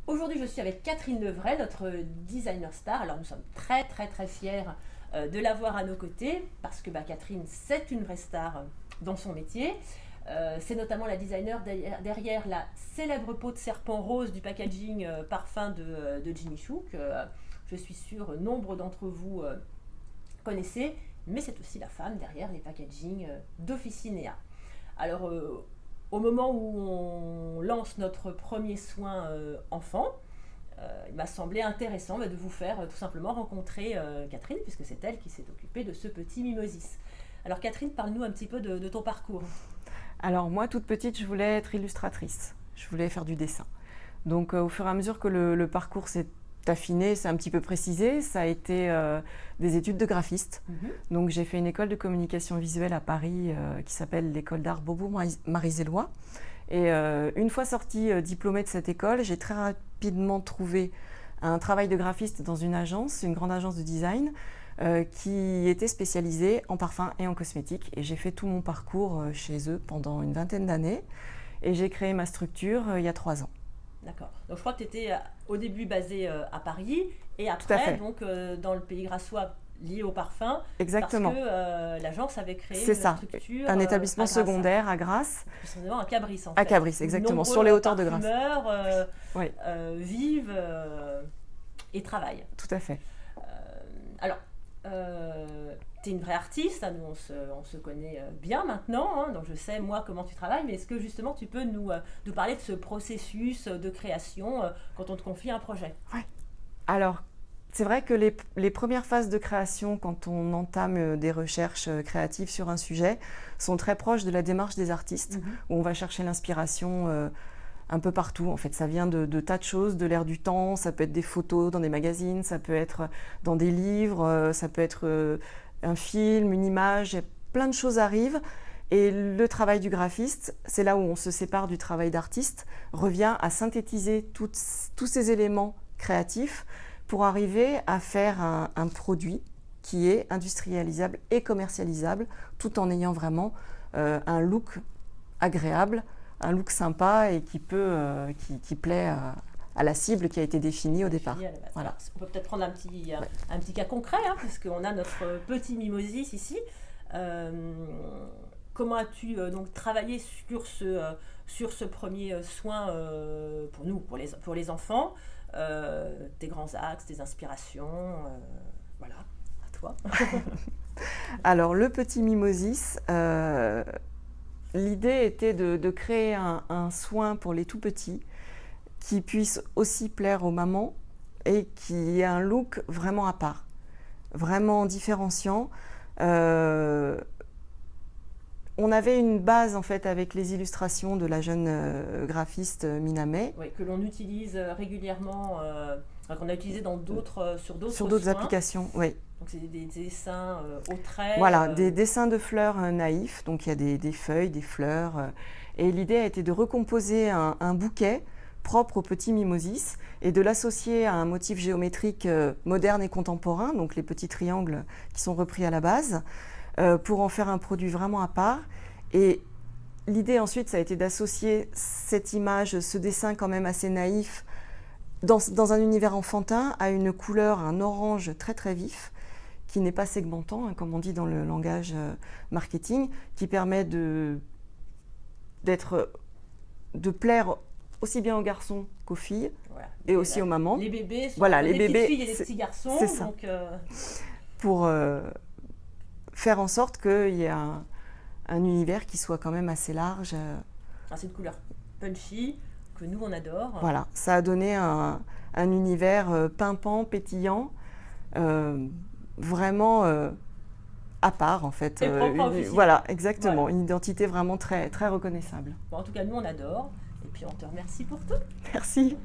Aujourd'hui, je suis avec Catherine Levray, notre designer star. Alors, nous sommes très, très, très fiers de l'avoir à nos côtés parce que Catherine, c'est une vraie star dans son métier. C'est notamment la designer derrière la célèbre peau de serpent rose du packaging parfum de Jimmy Choo, que je suis sûre nombre d'entre vous connaissez, mais c'est aussi la femme derrière les packaging d'Officinea. Alors, au moment où on lance notre premier soin enfant, il m'a semblé intéressant de vous faire tout simplement rencontrer Catherine, puisque c'est elle qui s'est occupée de ce petit mimosis. Alors Catherine, parle-nous un petit peu de ton parcours. Alors moi, toute petite, je voulais être illustratrice. Je voulais faire du dessin. Donc au fur et à mesure que le parcours s'est affiné, c'est un petit peu précisé, ça a été des études de graphiste. Donc j'ai fait une école de communication visuelle à Paris qui s'appelle l'école d'art Beaubourg-Marizélois. Et une fois sortie diplômée de cette école, j'ai très rapidement trouvé un travail de graphiste dans une agence, une grande agence de design, qui était spécialisée en parfum et en cosmétiques. Et j'ai fait tout mon parcours chez eux pendant une vingtaine d'années. Et j'ai créé ma structure il y a 3 ans. D'accord. Donc je crois que tu étais au début basée à Paris et Tout à après fait. donc dans le pays grassois lié au parfum parce que Exactement. l'agence avait créé C'est une ça. structure Un établissement à Grasse. secondaire à Grasse, Précisément à Cabris en à fait. Cabris, Où de exactement, sur nombreux les hauteurs de Grasse. parfumeurs Oui, vivent et travaillent. tout à fait. Alors, tu es une vraie artiste, hein, nous on se connaît bien maintenant, hein, donc je sais moi comment tu travailles, mais est-ce que justement tu peux nous parler de ce processus de création quand on te confie un projet? Ouais. Alors, c'est vrai que les premières phases de création, quand on entame des recherches créatives sur un sujet, sont très proches de la démarche des artistes, où on va chercher l'inspiration un peu partout. En fait, ça vient de tas de choses, de l'air du temps, ça peut être des photos dans des magazines, ça peut être dans des livres, ça peut être un film, une image, plein de choses arrivent. Et le travail du graphiste, c'est là où on se sépare du travail d'artiste, revient à synthétiser tous ces éléments créatifs pour arriver à faire un produit qui est industrialisable et commercialisable, tout en ayant vraiment un look agréable, un look sympa et qui plaît à la cible qui a été définie au départ. Voilà. Voilà. On peut peut-être prendre Ouais. un petit cas concret, hein, puisqu'on a notre petit mimosis ici. Euh, Comment as-tu donc travaillé sur ce premier soin pour nous, pour les enfants, tes grands axes, tes inspirations, voilà, à toi. Alors, le petit mimosis, l'idée était de créer un soin pour les tout petits qui puisse aussi plaire aux mamans et qui ait un look vraiment à part, vraiment différenciant. Euh, on avait une base en fait avec les illustrations de la jeune graphiste Mina May. Oui, que l'on utilise régulièrement, qu'on a utilisé dans sur Sur d'autres d'autres soins. applications, oui. Donc c'est des dessins au trait. Voilà, des dessins de fleurs naïfs, donc il y a des feuilles, des fleurs. Et l'idée a été de recomposer un bouquet propre au petit mimosis et de l'associer à un motif géométrique moderne et contemporain, donc les petits triangles qui sont repris à la base, pour en faire un produit vraiment à part. Et l'idée ensuite, ça a été d'associer cette image, ce dessin quand même assez naïf, dans un univers enfantin, à une couleur, un orange très très vif, qui n'est pas segmentant, hein, comme on dit dans le langage marketing, qui permet de plaire aussi bien aux garçons qu'aux filles, Voilà. et aussi aux mamans. Les bébés sont Voilà, des les petites bébés, filles et des petits garçons. c'est ça. Donc, Pour faire en sorte qu'il y ait un univers qui soit quand même assez large. c'est une couleur punchy que nous on adore. Voilà, ça a donné un univers pimpant, pétillant, vraiment à part en fait. Et propre à Officine. Voilà, exactement, Voilà. une identité vraiment très, très reconnaissable. Bon, en tout cas, nous on adore. Et puis on te remercie pour tout. Merci.